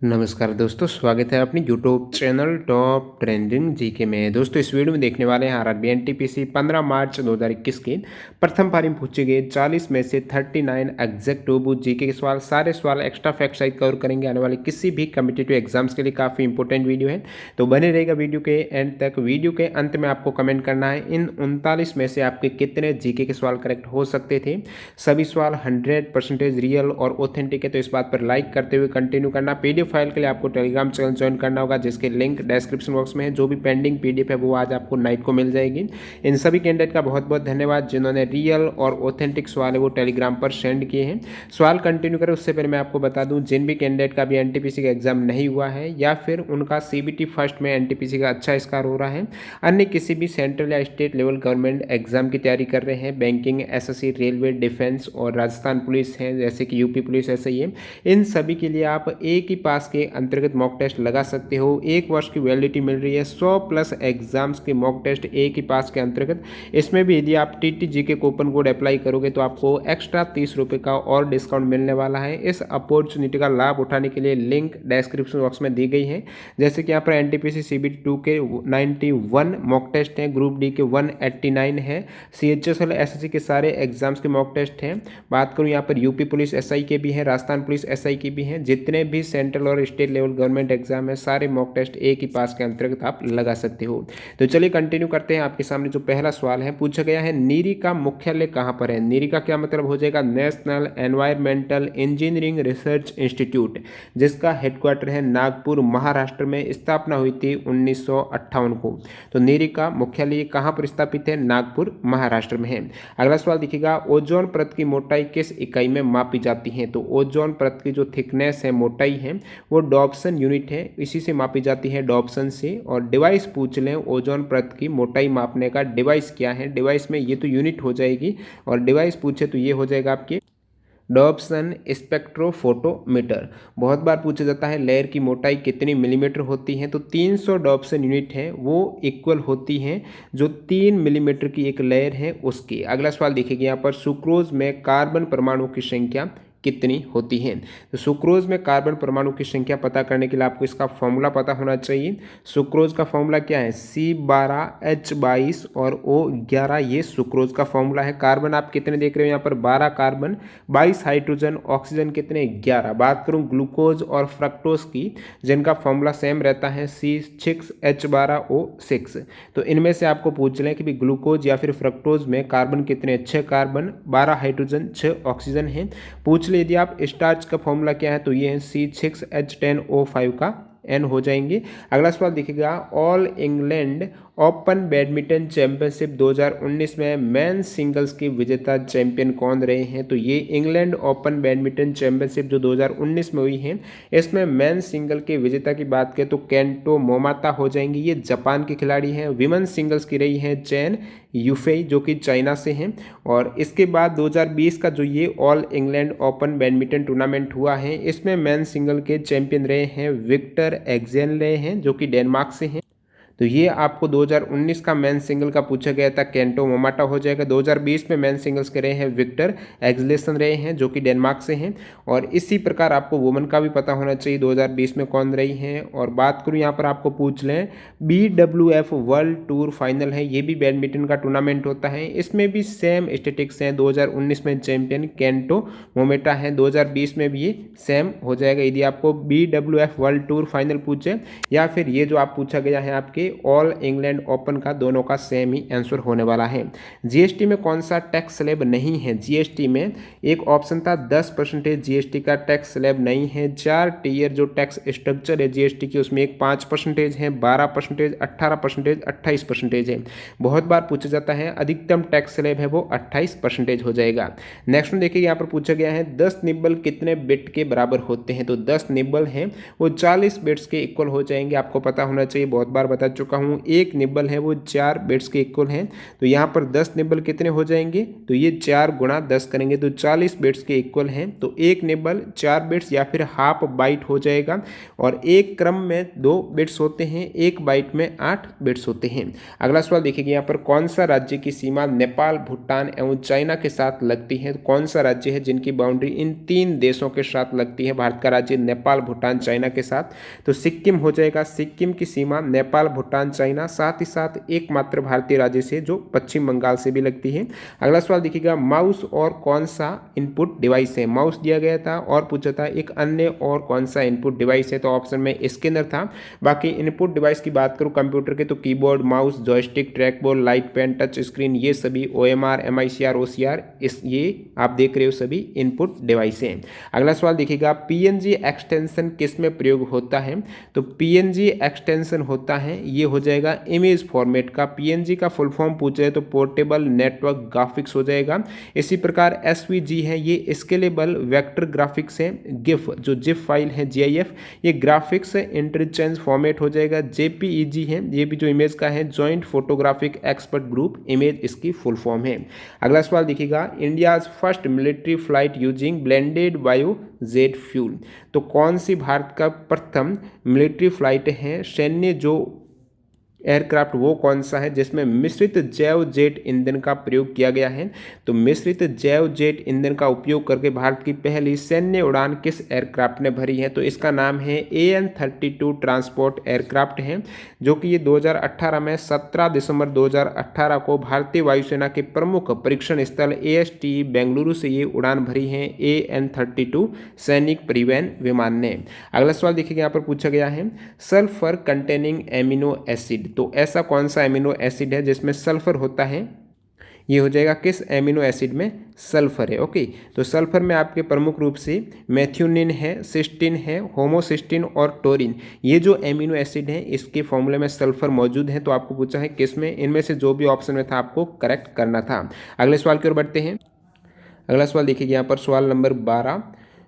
नमस्कार दोस्तों, स्वागत है अपनी YouTube channel top trending GK में। दोस्तों इस वीडियो में देखने वाले हैं आरआरबी एनटीपीसी 15 मार्च 2021 के प्रथम पारी में पूछे गए 40 में से 39 एग्जैक्ट जीके के सवाल। सारे सवाल एक्स्ट्रा फैक्ट साइज कवर करेंगे आने वाले किसी भी कम्पिटेटिव एग्जाम्स के लिए। काफ़ी इंपॉर्टेंट वीडियो है, तो बने रहेगा वीडियो के एंड तक। वीडियो के अंत में आपको कमेंट करना है इन 39 में से आपके कितने जीके के सवाल करेक्ट हो सकते थे। सभी सवाल 100% रियल और ऑथेंटिक है, तो इस बात पर लाइक करते हुए कंटिन्यू करना। पीडीएफ फाइल के लिए आपको टेलीग्राम चैनल ज्वाइन करना होगा, जिसके लिंक डिस्क्रिप्शन बॉक्स में है। जो भी पेंडिंग पीडीएफ है वो आज आपको नाइट को मिल जाएगी। इन सभी कैंडिडेट का बहुत बहुत धन्यवाद जिन्होंने रियल और ऑथेंटिक सवाल है वो टेलीग्राम पर सेंड किए हैं। सवाल कंटिन्यू करें उससे पहले मैं आपको बता दूं, जिन भी कैंडिडेट का भी एनटीपीसी का एग्जाम नहीं हुआ है या फिर उनका सीबीटी फर्स्ट में एनटीपीसी का अच्छा स्कोर हो रहा है, अन्य किसी भी सेंट्रल या स्टेट लेवल गवर्नमेंट एग्जाम की तैयारी कर रहे हैं, बैंकिंग, एसएससी, रेलवे, डिफेंस और राजस्थान पुलिस है जैसे कि यूपी पुलिस, ऐसे ही है, इन सभी के लिए आप एक ही पास के अंतर्गत मॉक टेस्ट लगा सकते हो। 1 वर्ष की वैलिडिटी मिल रही है। 100+ एग्जाम्स के मॉक टेस्ट एक ही पास के अंतर्गत। इसमें भी यदि आप टीटीजी के कूपन कोड अप्लाई करोगे तो आपको एक्स्ट्रा 30 रुपये का और डिस्काउंट मिलने वाला है। इस अपॉर्चुनिटी का लाभ उठाने के लिए लिंक डिस्क्रिप्शन बॉक्स में दी गई है। जैसे कि यहाँ पर एनटीपीसी सीबीटी 2 के 91 मॉक टेस्ट हैं, ग्रुप डी के 189 है, सीएचएसएल एसएससी के सारे एग्जाम्स के मॉक टेस्ट हैं। बात करूँ यहाँ पर यूपी पुलिस एसआई के भी हैं, राजस्थान पुलिस एसआई के भी हैं। जितने भी सेंट्रल और स्टेट लेवल गवर्नमेंट एग्जाम है सारे मॉक टेस्ट एक ही पास के अंतर्गत आप लगा सकते हो। तो चलिए कंटिन्यू करते हैं। आपके सामने जो पहला सवाल है पूछा गया है, नीरी का मुख्यालय कहाँ पर है। नीरी का क्या मतलब हो जाएगा, national environmental engineering research institute, जिसका हेडक्वार्टर है नागपुर महाराष्ट्र में। स्थापना हुई थी 1958 को। तो नीरी का मुख्यालय कहाँ पर स्थापित है, नागपुर महाराष्ट्र में है। अगला सवाल दिखेगा, ओजोन परत की मोटाई किस इकाई में मापी जाती है। तो ओजोन परत की जो थिकनेस है, मोटाई है, वो डॉप्सन यूनिट है, इसी से मापी जाती है, डॉप्सन से। और डिवाइस पूछ लें ओजोन परत की मोटाई मापने का डिवाइस क्या है, डिवाइस में ये तो यूनिट हो जाएगी, और डिवाइस पूछे तो ये हो जाएगा आपके डॉप्सन स्पेक्ट्रोफोटोमीटर। बहुत बार पूछा जाता है लेयर की मोटाई कितनी मिलीमीटर होती है, तो 300 डॉप्सन यूनिट है वो इक्वल होती हैं जो 3 मिलीमीटर की एक लेयर है उसकी। अगला सवाल देखिए यहाँ पर, सुक्रोज में कार्बन परमाणु की संख्या कितनी होती है। तो सुक्रोज में कार्बन परमाणु की संख्या पता करने के लिए आपको इसका फॉर्मूला पता होना चाहिए। सुक्रोज का फॉर्मूला क्या है, C12H22 और O11, ये सुक्रोज का फॉर्मूला है। कार्बन आप कितने देख रहे हो यहाँ पर, 12 कार्बन, 22 हाइड्रोजन, ऑक्सीजन कितने, 11। बात करूँ ग्लूकोज और फ्रक्टोज की, जिनका फॉर्मूला सेम रहता है, C6H12O6। तो इनमें से आपको पूछ लें कि भी ग्लूकोज या फिर फ्रक्टोज में कार्बन कितने, 6 कार्बन, 12 हाइड्रोजन, 6 ऑक्सीजन है। पूछ ले यदि आप स्टार्च का फॉर्मूला क्या है, तो ये है C6H10O5 का N हो जाएंगे। अगला सवाल दिखेगा, all England open badminton championship 2019 में मेन सिंगल्स की विजेता चैंपियन कौन रहे हैं। तो ये इंग्लैंड ओपन बैडमिंटन चैंपियनशिप जो 2019 में हुई है, इसमें मेन सिंगल के विजेता की बात करें तो केंटो मोमाता हो जाएंगे, ये जापान के खिलाड़ी हैं। विमेन सिंगल्स की रही है चैन यूफेई जो कि चाइना से हैं। और इसके बाद 2020 का जो ये all England open badminton tournament हुआ है, इसमें मेन सिंगल के चैंपियन रहे हैं विक्टर एक्जेन रहे हैं जो कि डेनमार्क से हैं। तो ये आपको 2019 का मेन सिंगल का पूछा गया था, केंटो मोमाटा हो जाएगा। 2020 में मेन सिंगल्स के रहे हैं विक्टर एक्सलेसन रहे हैं जो कि डेनमार्क से हैं। और इसी प्रकार आपको वुमेन का भी पता होना चाहिए 2020 में कौन रही हैं। और बात करूँ यहाँ पर आपको पूछ लें, BWF वर्ल्ड टूर फाइनल है, ये भी बैडमिंटन का टूर्नामेंट होता है, इसमें भी सेम स्टेटिक्स हैं। 2019 में चैंपियन केंटो मोमेटा है, 2020 में भी ये सेम हो जाएगा। यदि आपको BWF वर्ल्ड टूर फाइनल पूछे या फिर ये जो आप पूछा गया है आपके ऑल इंग्लैंड ओपन का, दोनों का सेम ही आंसर होने वाला है। जीएसटी में कौन सा टैक्स स्लैब नहीं है। जीएसटी में एक ऑप्शन था 10% जीएसटी का टैक्स स्लैब नहीं है। 4 टियर जो टैक्स स्ट्रक्चर है जीएसटी की, उसमें एक 5% है, 12%, 18%, 28% है। बहुत बार पूछा जाता है, अधिकतम टैक्स स्लैब है वो 28% हो जाएगा। नेक्स्ट में देखिए यहाँ पर पूछा गया है, 10 निब्बल कितने बिट के बराबर होते हैं। तो 10 निब्बल हैं वो 40 बिट्स के इक्वल हो जाएंगे। आपको पता होना चाहिए, बहुत बार बता चुका हूँ, एक निब्बल है वो 4 बिट्स के इक्वल है। तो यहाँ पर 10 निब्बल कितने हो जाएंगे, तो ये 4 गुणा 10 करेंगे तो 40 बिट्स के इक्वल हैं। तो एक निब्बल 4 बिट्स या फिर हाफ बाइट हो जाएगा। और एक क्रम में 2 बिट्स होते हैं, एक बाइट में 8 बिट्स होते हैं। अगला सवाल देखिए, यहाँ पर कौन सा राज्य की सीमा नेपाल, भूटान एवं चाइना के साथ लगती है। कौन सा राज्य है जिनकी बाउंड्री इन 3 देशों के साथ लगती है, भारत का राज्य नेपाल, भूटान, चाइना के साथ। तो सिक्किम हो जाएगा। सिक्किम की सीमा नेपाल, भूटान, चाइना, साथ ही साथ एकमात्र भारतीय राज्य से जो पश्चिम बंगाल से भी लगती है। अगला सवाल देखिएगा, माउस और कौन सा इनपुट डिवाइस है। माउस दिया गया था और पूछा था एक अन्य और कौन सा इनपुट डिवाइस है, तो ऑप्शन में स्कैनर था। बाकी इनपुट डिवाइस की बात करूं कंप्यूटर के तो keyboard, mouse, joystick, trackball, light pen, touch screen, ये सभी OMR, MICR, OCR ये आप देख रहे हो सभी इनपुट डिवाइस हैं। अगला सवाल देखिएगा, PNG एक्सटेंशन किस में प्रयोग होता है। तो PNG एक्सटेंशन होता है, ये हो जाएगा इमेज फॉर्मेट का। PNG का फुल फॉर्म पूछ रहे तो पोर्टेबल नेटवर्क ग्राफिक्स हो जाएगा। इसी प्रकार SVG है, ये स्केलेबल वेक्टर ग्राफिक्स है। GIF जो जिप फाइल है, GIF ये ग्राफिक्स इंटरचेंज फॉर्मेट हो जाएगा। JPEG है, ये भी जो इमेज का है, joint photographic expert group image इसकी फुल फॉर्म है। अगला सवाल देखिएगा, India's first military flight using blended bio jet fuel. तो कौन सी भारत का प्रथम मिलिट्री फ्लाइट है, सैन्य जो एयरक्राफ्ट वो कौन सा है जिसमें मिश्रित जैव जेट ईंधन का प्रयोग किया गया है। तो मिश्रित जैव जेट ईंधन का उपयोग करके भारत की पहली सैन्य उड़ान किस एयरक्राफ्ट ने भरी है। तो इसका नाम है AN-32 ट्रांसपोर्ट एयरक्राफ्ट है, जो कि ये 2018 में 17 दिसंबर 2018 को भारतीय वायुसेना के प्रमुख परीक्षण स्थल ASTE बेंगलुरु से ये उड़ान भरी है AN-32 सैनिक परिवहन विमान ने। अगला सवाल देखिए, यहाँ पर पूछा गया है सल्फर कंटेनिंग एमिनो एसिड। तो ऐसा कौन सा एमिनो एसिड है जिसमें सल्फर होता है, ये हो जाएगा किस एमिनो एसिड में सल्फर है। ओके, तो सल्फर में आपके प्रमुख रूप से मेथियोनिन है, सिस्टीन है, होमोसिस्टीन और टोरिन, ये जो एमिनो एसिड है इसके फॉर्मूले में सल्फर मौजूद है। तो आपको पूछा है किस में, इनमें से जो भी ऑप्शन में था आपको करेक्ट करना था। अगले सवाल की ओर बढ़ते हैं। अगला सवाल देखिए, यहाँ पर सवाल नंबर 12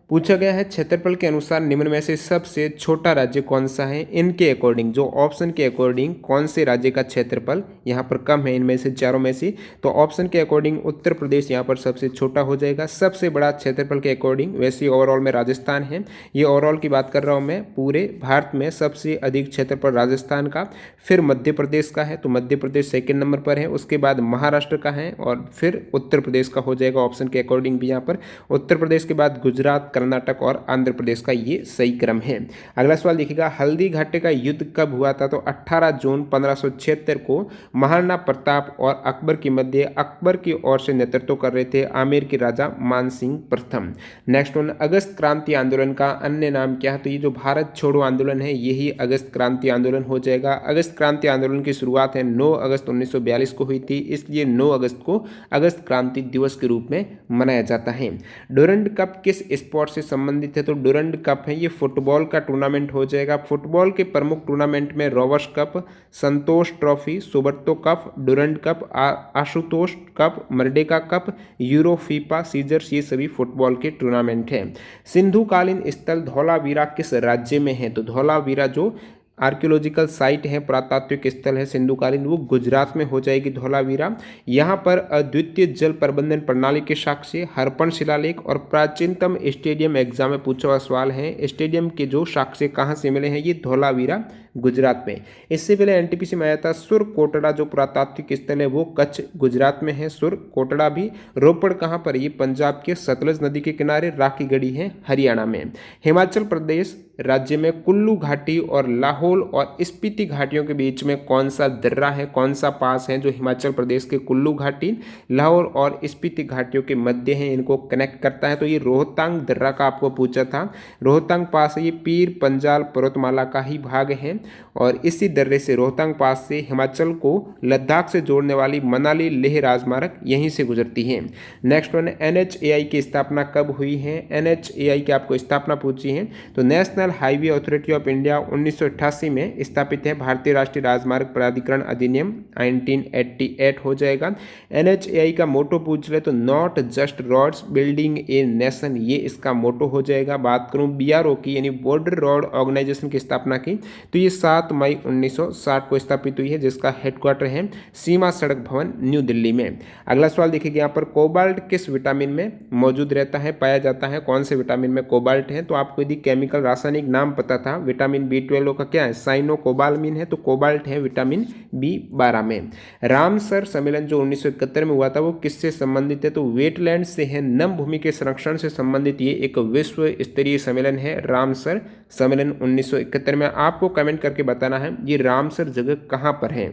पूछा गया है, क्षेत्रफल के अनुसार निम्न में से सबसे छोटा राज्य कौन सा है। इनके अकॉर्डिंग, जो ऑप्शन के अकॉर्डिंग कौन से राज्य का क्षेत्रफल यहाँ पर कम है इनमें से चारों में से। तो ऑप्शन के अकॉर्डिंग उत्तर प्रदेश यहाँ पर सबसे छोटा हो जाएगा। सबसे बड़ा क्षेत्रफल के अकॉर्डिंग वैसे ओवरऑल में राजस्थान है, ये ओवरऑल की बात कर रहा हूँ मैं, पूरे भारत में सबसे अधिक क्षेत्रफल राजस्थान का, फिर मध्य प्रदेश का है, तो मध्य प्रदेश सेकेंड नंबर पर है, उसके बाद महाराष्ट्र का है और फिर उत्तर प्रदेश का हो जाएगा ऑप्शन के अकॉर्डिंग भी। यहाँ पर उत्तर प्रदेश के बाद गुजरात, कर्नाटक और आंध्र प्रदेश का ये सही क्रम है। अगला सवाल देखिएगा, हल्दी घाटी का युद्ध कब हुआ था। तो 18 जून 1576 को महाराणा प्रताप और अकबर के मध्य अकबर की ओर से नेतृत्व कर रहे थे आमेर के राजा मानसिंह प्रथम। नेक्स्ट वन, अगस्त क्रांति आंदोलन का अन्य नाम क्या है। तो ये जो भारत छोड़ो आंदोलन है यही अगस्त क्रांति आंदोलन हो जाएगा। अगस्त क्रांति आंदोलन की शुरुआत है 9 अगस्त 1942 को हुई थी, इसलिए 9 अगस्त को अगस्त क्रांति दिवस के रूप में मनाया जाता है। डुरंड कप किस स्पोर्ट से संबंधित है। तो डुरंड कप है, ये फुटबॉल का टूर्नामेंट हो जाएगा। फुटबॉल के प्रमुख टूर्नामेंट में Rovers cup, Santosh trophy, Subroto cup, Durand cup, Ashutosh cup, Merdeka cup, Euro, FIFA, सीजर्स, ये सभी फुटबॉल के टूर्नामेंट हैं। सिंधुकालीन स्थल धौलावीरा किस राज्य में है। तो धौलावीरा जो आर्कियोलॉजिकल साइट है, पुरातात्विक स्थल है सिंधुकालीन, वो गुजरात में हो जाएगी धौलावीरा। यहाँ पर अद्वितीय जल प्रबंधन प्रणाली के साक्ष्य, हरपन शिलालेख और प्राचीनतम स्टेडियम एग्जाम में पूछा हुआ सवाल है, स्टेडियम के जो साक्ष्य कहाँ से मिले हैं, ये धौलावीरा गुजरात में। इससे पहले एनटीपीसी में आया था सुर कोटड़ा जो पुरातात्विक स्थल है वो कच्छ गुजरात में है। सुर कोटड़ा भी रोपड़ कहाँ पर, ये पंजाब के सतलज नदी के किनारे, राखीगढ़ी है हरियाणा में। हिमाचल प्रदेश राज्य में कुल्लू घाटी और लाहौल और स्पीति घाटियों के बीच में कौन सा दर्रा है, कौन सा पास है जो हिमाचल प्रदेश के कुल्लू घाटी, लाहौल और स्पीति घाटियों के मध्य है, इनको कनेक्ट करता है। तो ये रोहतांग दर्रा का आपको पूछा था। रोहतांग पास है, ये पीर पंजाल पर्वतमाला का ही भाग है और इसी दर्रे से रोहतांग पास से हिमाचल को लद्दाख से जोड़ने वाली मनाली लेह राजमार्ग यहीं से गुजरती है। नेक्स्ट वन, NHAI की स्थापना कब हुई है। NHAI की आपको स्थापना पूछी है तो national national highway authority of India 1988 में स्थापित है। भारतीय राष्ट्रीय राजमार्ग प्राधिकरण अधिनियम 1988 हो जाएगा। NHAI का मोटो पूछ ले तो not just roads building a nation, ये इसका मोटो हो जाएगा। बात करूं BRO की यानी बॉर्डर रोड ऑर्गेनाइजेशन की स्थापना की तो ये 7 मई 1960 को स्थापित हुई है, जिसका हेडक्वार्टर है सीमा सड़क भवन न्यू दिल्ली में। अगला सवाल देखिए यहाँ पर कोबाल्ट किस विटामिन में मौजूद रहता है, पाया जाता है, कौन से विटामिन में कोबाल्ट है? तो आपको यदि केमिकल रासायनिक नाम पता था, विटामिन B12 का क्या है, साइनोकोबालमिन है, तो कोबाल्ट है विटामिन B12 में। रामसर सम्मेलन जो 1971 में हुआ था वो किससे संबंधित है? तो वेटलैंड से है, नम भूमि के संरक्षण से संबंधित ये एक विश्व स्तरीय सम्मेलन है रामसर सम्मेलन 1971 में। आपको कमेंट करके बताना है ये रामसर जगह कहाँ पर है,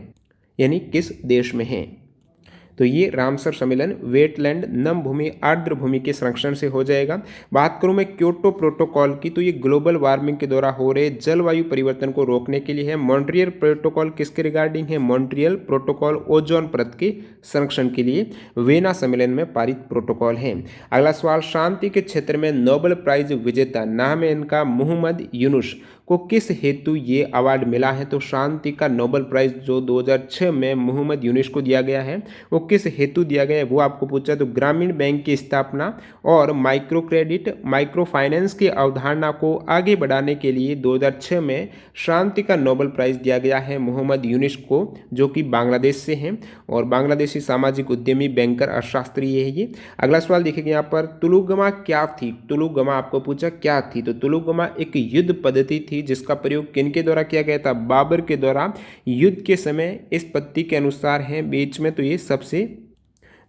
यानी किस देश में है। तो ये रामसर सम्मेलन वेटलैंड नम भूमि आर्द्र भूमि के संरक्षण से हो जाएगा। बात करूं मैं क्योटो प्रोटोकॉल की तो ये ग्लोबल वार्मिंग के द्वारा हो रहे जलवायु परिवर्तन को रोकने के लिए है। मॉन्ट्रियल प्रोटोकॉल किसके रिगार्डिंग है? मॉन्ट्रियल प्रोटोकॉल ओजोन परत के संरक्षण के लिए वेना सम्मेलन में पारित प्रोटोकॉल है। अगला सवाल, शांति के क्षेत्र में नोबेल प्राइज विजेता, नाम है इनका मोहम्मद यूनुस, को किस हेतु ये अवार्ड मिला है? तो शांति का नोबेल प्राइज जो 2006 में मोहम्मद यूनुस को दिया गया है वो किस हेतु दिया गया है वो आपको पूछा। तो ग्रामीण बैंक की स्थापना और माइक्रो क्रेडिट माइक्रो फाइनेंस की अवधारणा को आगे बढ़ाने के लिए 2006 में शांति का नोबेल प्राइज दिया गया है मोहम्मद यूनुस को, जो कि बांग्लादेश से हैं और बांग्लादेशी सामाजिक उद्यमी बैंकर अर्थशास्त्री है ये। अगला सवाल देखिए यहाँ पर, तुलुगमा क्या थी? तुलुगमा आपको पूछा क्या थी? तो तुलुगमा एक युद्ध पद्धति थी जिसका प्रयोग किनके द्वारा किया गया था? बाबर के द्वारा युद्ध के समय। इस पद्धति के अनुसार है बीच में तो ये सबसे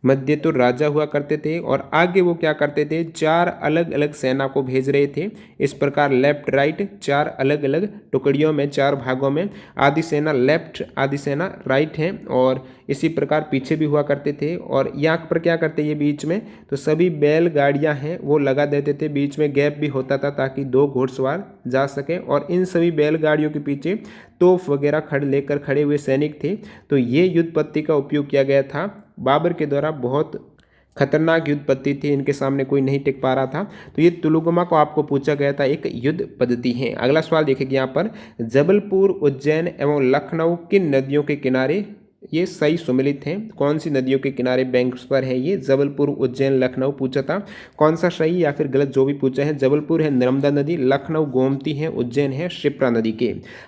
मध्य तो राजा हुआ करते थे और आगे वो क्या करते थे, 4 अलग अलग सेना को भेज रहे थे। इस प्रकार लेफ्ट राइट 4 अलग अलग टुकड़ियों में 4 भागों में, आधी सेना लेफ्ट आधी सेना राइट है और इसी प्रकार पीछे भी हुआ करते थे। और यहाँ पर क्या करते ये बीच में तो सभी बैलगाड़ियाँ हैं वो लगा देते थे, बीच में गैप भी होता था ताकि 2 घुड़सवार जा सकें और इन सभी बैलगाड़ियों के पीछे तोप वगैरह लेकर खड़े हुए सैनिक थे। तो ये युद्ध पद्धति का उपयोग किया गया था बाबर के द्वारा। बहुत खतरनाक युद्ध पद्धति थी, इनके सामने कोई नहीं टिक पा रहा था। तो ये तुलुगमा को आपको पूछा गया था, एक युद्ध पद्धति है। अगला सवाल देखिए यहाँ पर, जबलपुर उज्जैन एवं लखनऊ किन नदियों के किनारे ये सही सुमिलित हैं? कौन सी नदियों के किनारे बैंक्स पर है ये? जबलपुर उज्जैन लखनऊ पूछा था, कौन सा सही या फिर गलत जो भी पूछा है। जबलपुर है नर्मदा नदी, लखनऊ गोमती है, उज्जैन है शिप्रा नदी के।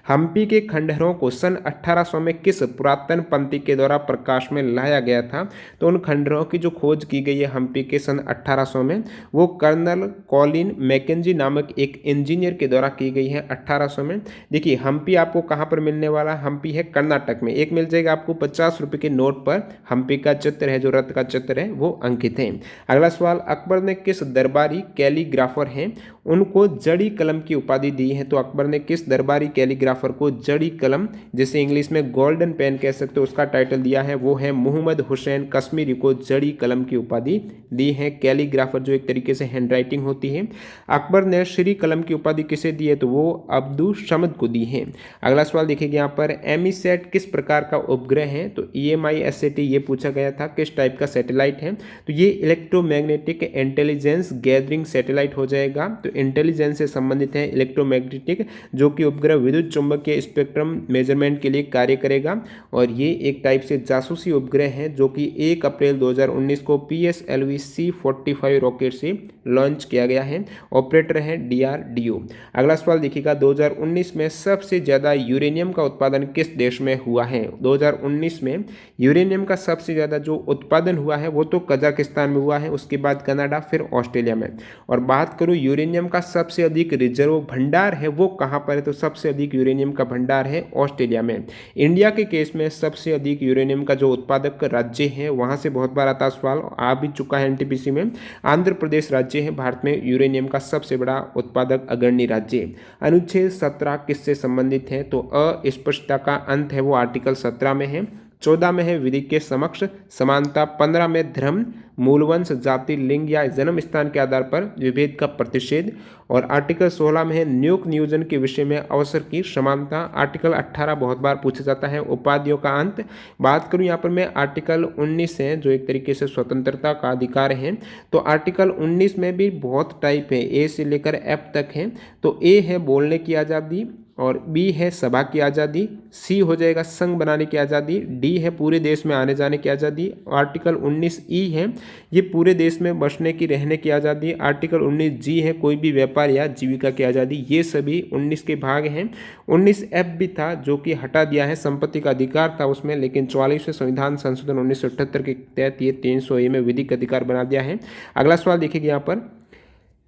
हम्पी के खंडहरों को सन 1800 में किस पुरातन पंथी के द्वारा प्रकाश में लाया गया था? तो उन खंडहरों की जो खोज की गई है हम्पी के सन 1800 में वो कर्नल कॉलिन मैकेंजी नामक एक इंजीनियर के द्वारा की गई है 1800 में। देखिए हम्पी आपको कहाँ पर मिलने वाला? हम्पी है कर्नाटक में। एक मिल जाएगा आपको 50 रुपए के नोट पर हम्पी का चित्र है, जो रथ का चित्र है वो अंकित है। अगला सवाल, अकबर ने किस दरबारी कैलीग्राफर हैं उनको जड़ी कलम की उपाधि दी है? तो अकबर ने किस दरबारी कैलीग्राफर को जड़ी कलम, जिसे इंग्लिश में गोल्डन पेन कह सकते हो, उसका टाइटल दिया है? वो है मोहम्मद हुसैन कश्मीरी को जड़ी कलम की उपाधि दी है। कैलीग्राफर जो एक तरीके से हैंड राइटिंग होती है। अकबर ने श्री कलम की उपाधि किसे दी है? तो वो अब्दुल समद को दी है। अगला सवाल देखिए यहाँ पर, एमीसैट किस प्रकार का उपग्रह है? तो EMISAT ये पूछा गया था, किस टाइप का सैटेलाइट है? तो ये इलेक्ट्रोमैग्नेटिक इंटेलिजेंस गैदरिंग सैटेलाइट हो जाएगा। तो इंटेलिजेंस से संबंधित है इलेक्ट्रोमैग्नेटिक, जो कि उपग्रह विद्युत चुंबकीय स्पेक्ट्रम मेजरमेंट के लिए कार्य करेगा। और ये एक टाइप से जासूसी उपग्रह है जो कि 1 अप्रैल 2019 को PSLV C-45 रॉकेट से लॉन्च किया गया है। ऑपरेटर है DRDO। अगला सवाल देखिएगा, 2019 में सबसे ज़्यादा यूरेनियम का उत्पादन किस देश में हुआ है? 2019 में यूरेनियम का सबसे ज़्यादा जो उत्पादन हुआ है वो तो कजाकिस्तान में हुआ है, उसके बाद कनाडा, फिर ऑस्ट्रेलिया में। और बात करूँ यूरेनियम का सबसे अधिक रिजर्व भंडार है वो कहाँ पर है? तो सबसे अधिक यूरेनियम का भंडार है ऑस्ट्रेलिया में। इंडिया के केस में सबसे अधिक यूरेनियम का जो उत्पादक राज्य है वहाँ से बहुत बार आता सवाल आ भी चुका है NTPC में। आंध्र प्रदेश राज्य है भारत में यूरेनियम का सबसे बड़ा उत्पादक अग्रणी राज्य। अनुच्छेद 17 किससे संबंधित है? तो अस्पष्टता का अंत है वो आर्टिकल 17 में है। 14 में है विधि के समक्ष समानता, 15 में धर्म, मूलवंश, जाति, लिंग या जन्म स्थान के आधार पर विभेद का प्रतिषेध, और आर्टिकल 16 में है नियुक्त नियोजन के विषय में अवसर की समानता। आर्टिकल 18 बहुत बार पूछा जाता है, उपाधियों का अंत। बात करूं यहाँ पर मैं आर्टिकल 19 है जो एक तरीके से स्वतंत्रता का अधिकार है। तो आर्टिकल 19 में भी बहुत टाइप है, ए से लेकर एफ तक है। तो ए है बोलने की आज़ादी, और बी है सभा की आज़ादी, सी हो जाएगा संघ बनाने की आज़ादी, डी है पूरे देश में आने जाने की आज़ादी, आर्टिकल 19 ई है ये पूरे देश में बसने की रहने की आज़ादी, आर्टिकल 19 जी है कोई भी व्यापार या जीविका की आज़ादी। ये सभी 19 के भाग हैं। 19 एफ भी था जो कि हटा दिया है, संपत्ति का अधिकार था उसमें, लेकिन 44वें संविधान संशोधन 1978 के तहत ये 300A में विधिक अधिकार बना दिया है। अगला सवाल देखिए, यहाँ पर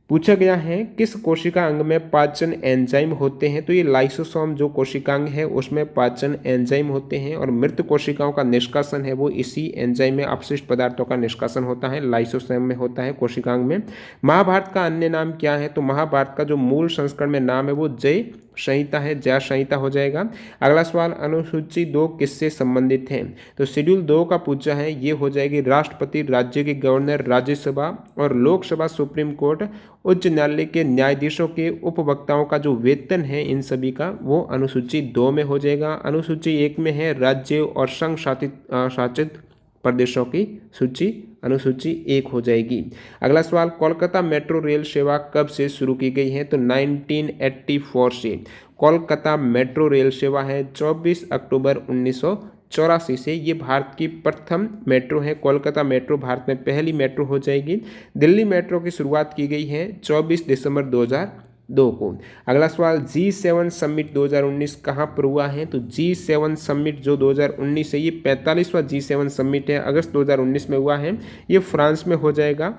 पूछा गया है किस कोशिका अंग में पाचन एंजाइम होते हैं। तो ये लाइसोसोम जो कोशिकांग है उसमें पाचन एंजाइम होते हैं, और मृत कोशिकाओं का निष्कासन है वो इसी एंजाइम में अपशिष्ट पदार्थों का निष्कासन होता है, लाइसोसोम में होता है कोशिकांग में। महाभारत का अन्य नाम क्या है। तो महाभारत का जो मूल संस्करण में नाम है वो जय संहिता है, जय संहिता हो जाएगा। अगला सवाल, अनुसूची 2 किससे संबंधित है। तो शेड्यूल 2 का पूछा है, ये हो जाएगी राष्ट्रपति, राज्य के गवर्नर, राज्यसभा और लोकसभा, सुप्रीम कोर्ट, उच्च न्यायालय के न्यायाधीशों के उपभोक्ताओं का जो वेतन है इन सभी का वो अनुसूची 2 में हो जाएगा। अनुसूची 1 में है राज्य और संघ शासित प्रदेशों की सूची, अनुसूची 1 हो जाएगी। अगला सवाल, कोलकाता मेट्रो रेल सेवा कब से शुरू की गई है। तो 1984 से कोलकाता मेट्रो रेल सेवा है 24 अक्टूबर 1984 से। ये भारत की प्रथम मेट्रो है। कोलकाता मेट्रो भारत में पहली मेट्रो हो जाएगी। दिल्ली मेट्रो की शुरुआत की गई है 24 दिसंबर 2002 को। अगला सवाल, G7 समिट 2019 कहाँ पर हुआ है। तो G7 समिट जो 2019 है ये 45वां G7 समिट है, अगस्त 2019 में हुआ है। ये फ्रांस में हो जाएगा,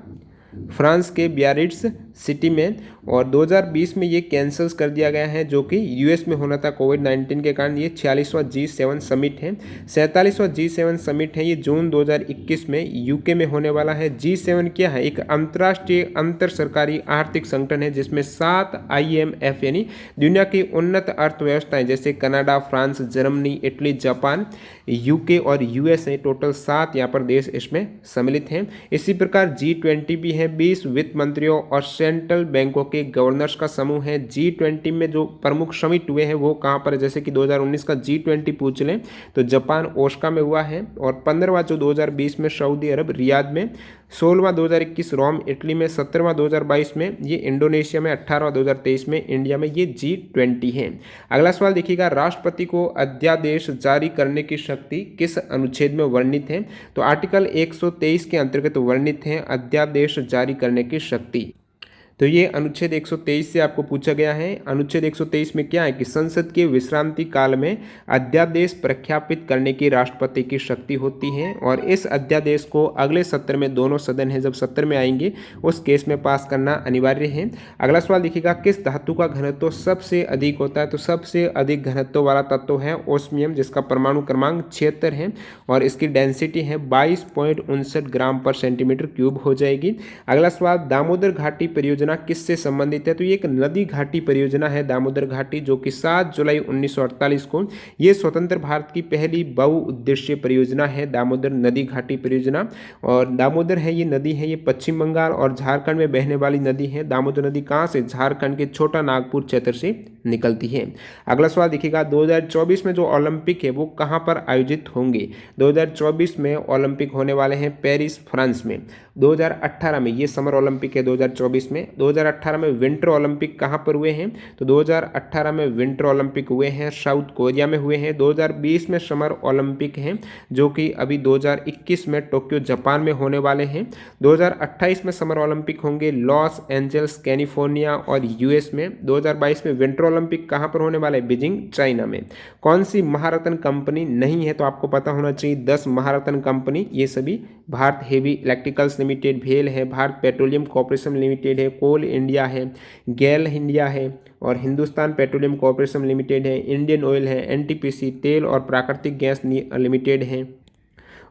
फ्रांस के बियारिट्स सिटी में। और 2020 में ये कैंसिल कर दिया गया है जो कि यूएस में होना था कोविड-19 के कारण। ये 46वां G7 समिट है। 47वां G7 समिट है, ये जून 2021 में यूके में होने वाला है। G7 क्या है, एक अंतर्राष्ट्रीय अंतर सरकारी आर्थिक संगठन है जिसमें 7 IMF यानी दुनिया की उन्नत अर्थव्यवस्थाएं जैसे Canada, France, Germany, Italy, Japan, UK और यूएसए, टोटल 7 यहाँ पर देश इसमें सम्मिलित हैं। इसी प्रकार G20 भी है, 20 वित्त मंत्रियों और सेंट्रल बैंकों के गवर्नर्स का समूह है। G20 में जो प्रमुख समिट हुए हैं वो कहाँ पर है, जैसे कि 2019 का G20 पूछ लें तो जापान ओसाका में हुआ है, और 15वां जो 2020 में सऊदी अरब रियाद में, 16वां 2021 रोम इटली में, 17वां 2022 में ये इंडोनेशिया में, 18वां 2023 में इंडिया में, ये G20 है। अगला सवाल देखिएगा, राष्ट्रपति को अध्यादेश जारी करने की शक्ति किस अनुच्छेद में वर्णित है। तो आर्टिकल 123 के अंतर्गत वर्णित है अध्यादेश जारी करने की शक्ति। तो ये अनुच्छेद 123 से आपको पूछा गया है। अनुच्छेद 123 में क्या है कि संसद के विश्रांति काल में अध्यादेश प्रख्यापित करने की राष्ट्रपति की शक्ति होती है, और इस अध्यादेश को अगले सत्र में, दोनों सदन है जब सत्र में आएंगे उस केस में पास करना अनिवार्य है। अगला सवाल देखिएगा, किस धातु का घनत्व सबसे अधिक होता है। तो सबसे अधिक घनत्व वाला तत्व है ओस्मियम, जिसका परमाणु क्रमांक 76 है और इसकी डेंसिटी है 22.59 ग्राम पर सेंटीमीटर क्यूब हो जाएगी। अगला सवाल, दामोदर घाटी परियोजना किससे संबंधित है। तो ये एक नदी घाटी परियोजना है दामोदर घाटी, जो कि 7 जुलाई 1948 को ये स्वतंत्र भारत की पहली बहुउद्देशीय परियोजना है, दामोदर नदी घाटी परियोजना। और दामोदर है ये नदी है, ये पश्चिम बंगाल और झारखंड में बहने वाली नदी है। दामोदर नदी कहाँ से, झारखंड के छोटा नागपुर क्षेत्र से निकलती है। अगला सवाल देखिएगा, 2024 में जो ओलंपिक है वो कहाँ पर आयोजित होंगे। 2024 में ओलंपिक होने वाले हैं पेरिस, फ्रांस में। 2018 में ये समर ओलंपिक है 2024 में। 2018 में विंटर ओलंपिक कहाँ पर हुए हैं। तो 2018 में विंटर ओलंपिक हुए हैं साउथ कोरिया में हुए हैं। 2020 में समर ओलंपिक हैं जो कि अभी 2021 में टोक्यो जापान में होने वाले हैं। 2028 में समर ओलंपिक होंगे लॉस एंजल्स कैलिफोर्निया और यूएस में। 2022 में विंटर ओलंपिक कहाँ पर होने वाले, बीजिंग चाइना में। कौन सी महारत्न कंपनी नहीं है, तो आपको पता होना चाहिए 10 महारत्न कंपनी, ये सभी भारत हेवी इलेक्ट्रिकल्स लिमिटेड भेल है, भारत पेट्रोलियम कॉर्पोरेशन लिमिटेड है, कोल इंडिया है, गेल इंडिया है और हिंदुस्तान पेट्रोलियम कॉर्पोरेशन लिमिटेड है, इंडियन ऑयल है, एनटीपीसी तेल और प्राकृतिक गैस लिमिटेड है,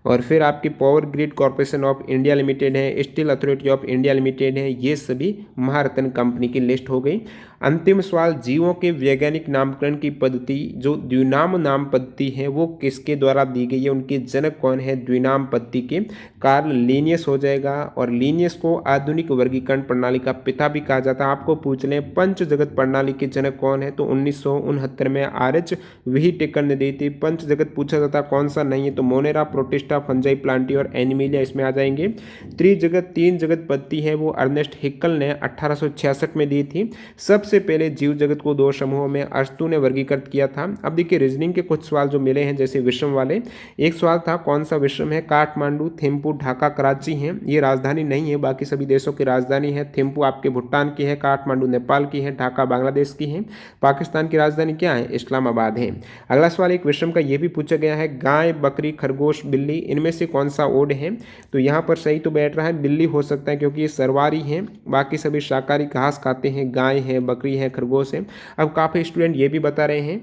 और फिर आपकी power grid corporation of India limited है, steel authority of India limited है। ये सभी महारत्न कंपनी की लिस्ट हो गई। अंतिम सवाल, जीवों के वैज्ञानिक नामकरण की पद्धति जो द्विनाम नाम पद्धति है वो किसके द्वारा दी गई है, उनके जनक कौन है द्विनाम पद्धति के? कार्ल लिनियस हो जाएगा। और लिनियस को आधुनिक वर्गीकरण प्रणाली का पिता भी कहा जाता है। आपको पूछ लें पंच जगत प्रणाली के जनक कौन है, तो 1969 में आर.एच. व्हिटेकर ने दी थी। पंच जगत पूछा जाता कौन सा नहीं है, तो मोनेरा, प्रोटिस्टा, फंजाई, प्लांटी और एनिमिलिया इसमें आ जाएंगे। त्रिजगत तीन जगत पद्धति है वो अर्नेस्ट हिक्कल ने 1866 में दी थी। सबसे पहले जीव जगत को दो समूहों में अरस्तू ने वर्गीकृत किया था। अब देखिए रीजनिंग के कुछ सवाल जो मिले हैं जैसे विश्व वाले। एक सवाल था कौन सा विश्व है, काठमांडू, थिम्पू, ढाका, कराची है। ये राजधानी नहीं है, बाकी सभी देशों की राजधानी है। थिम्पू आपके भूटान की है, काठमांडू नेपाल की है, ढाका बांग्लादेश की है। पाकिस्तान की राजधानी क्या है, इस्लामाबाद है। अगला सवाल एक विषम का ये भी पूछा गया है, गाय, बकरी, खरगोश, बिल्ली इनमें से कौन सा ओड है? तो यहाँ पर सही तो बैठ रहा है बिल्ली हो सकता है क्योंकि ये सर्वारी है। बाकी सभी शाकाहारी घास खाते हैं, गाय है, बकरी है, खरगोश है। अब काफ़ी स्टूडेंट ये भी बता रहे हैं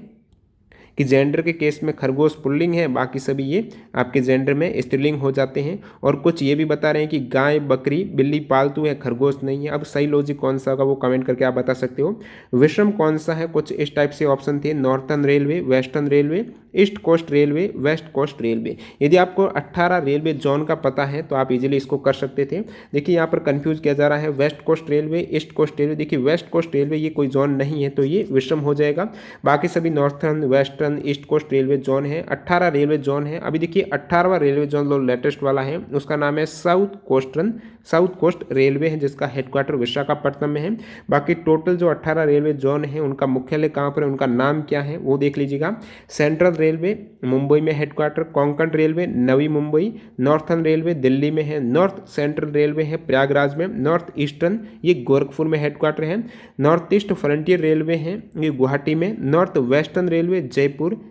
कि जेंडर के केस में खरगोश पुल्लिंग है, बाकी सभी ये आपके जेंडर में स्त्रीलिंग हो जाते हैं। और कुछ ये भी बता रहे हैं कि गाय, बकरी, बिल्ली पालतू है, खरगोश नहीं है। अब सही लॉजिक कौन सा होगा वो कमेंट करके आप बता सकते हो। विषम कौन सा है, कुछ इस टाइप से ऑप्शन थे, northern railway, western railway, east coast railway, west coast railway. यदि आपको 18 रेलवे जोन का पता है तो आप इजीली इसको कर सकते थे। देखिए यहाँ पर कंफ्यूज किया जा रहा है, west coast railway, east coast railway. देखिए वेस्ट कोस्ट रेलवे ये कोई जोन नहीं है तो ये विषम हो जाएगा। बाकी सभी northern, western, east coast railway zone है। 18 रेलवे जोन है। अभी देखिए 18वां रेलवे जोन जो लेटेस्ट वाला है उसका नाम है साउथ कोस्ट रेलवे है, जिसका हेडक्वार्टर विशाखापट्टनम में है। बाकी टोटल जो 18 रेलवे जोन है उनका मुख्यालय कहाँ पर है, उनका नाम क्या है वो देख लीजिएगा। सेंट्रल रेलवे मुंबई में headquarter, Konkan railway Navi Mumbai, northern railway Delhi में है, नॉर्थ सेंट्रल रेलवे है प्रयागराज में, नॉर्थ ईस्टर्न ये गोरखपुर में हेडक्वार्टर है, नॉर्थ ईस्ट फ्रंटियर रेलवे है ये गुवाहाटी में, नॉर्थ वेस्टर्न रेलवे जयपुर,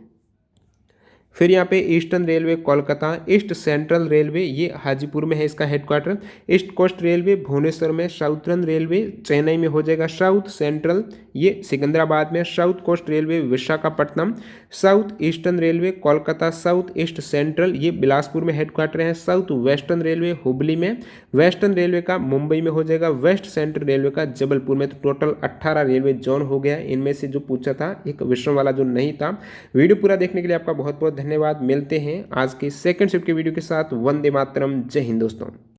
फिर यहाँ पे eastern railway Kolkata, east central railway ये हाजीपुर में है इसका headquarter, east coast railway Bhubaneswar में, साउथर्न रेलवे चेन्नई में हो जाएगा, साउथ सेंट्रल ये सिकंदराबाद में, south coast railway Visakhapatnam, south eastern railway Kolkata, south east central ये बिलासपुर में हेडक्वार्टर है, साउथ वेस्टर्न रेलवे हुबली में, वेस्टर्न रेलवे का मुंबई में हो जाएगा, वेस्ट सेंट्रल रेलवे का जबलपुर में। तो टोटल 18 रेलवे जोन हो गया। इनमें से जो पूछा था एक विषम वाला जो नहीं था। वीडियो पूरा देखने के लिए आपका बहुत बहुत धन्यवाद। मिलते हैं आज के सेकंड शिफ्ट के वीडियो के साथ। वंदे मातरम, जय हिंद दोस्तों।